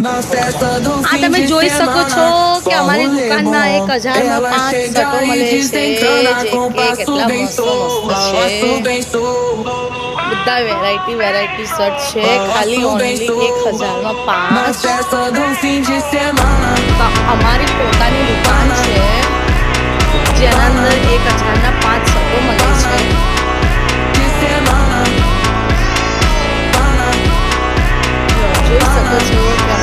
આ તમે જોઈ શકો છો કે અમારી દુકાનમાં 1000 માં 5 શર્ટો મળે છે, જે કે કેટલા મસ્ત મસ્ત છે। બધા વેરાયટી શર્ટ છે, ખાલી ઓનલી 1000 માં 5। અમારી પોતાની દુકાન છે જેના અંદર 1000 ના 5 શર્ટો મળે છે। જોઈ શકો છો કે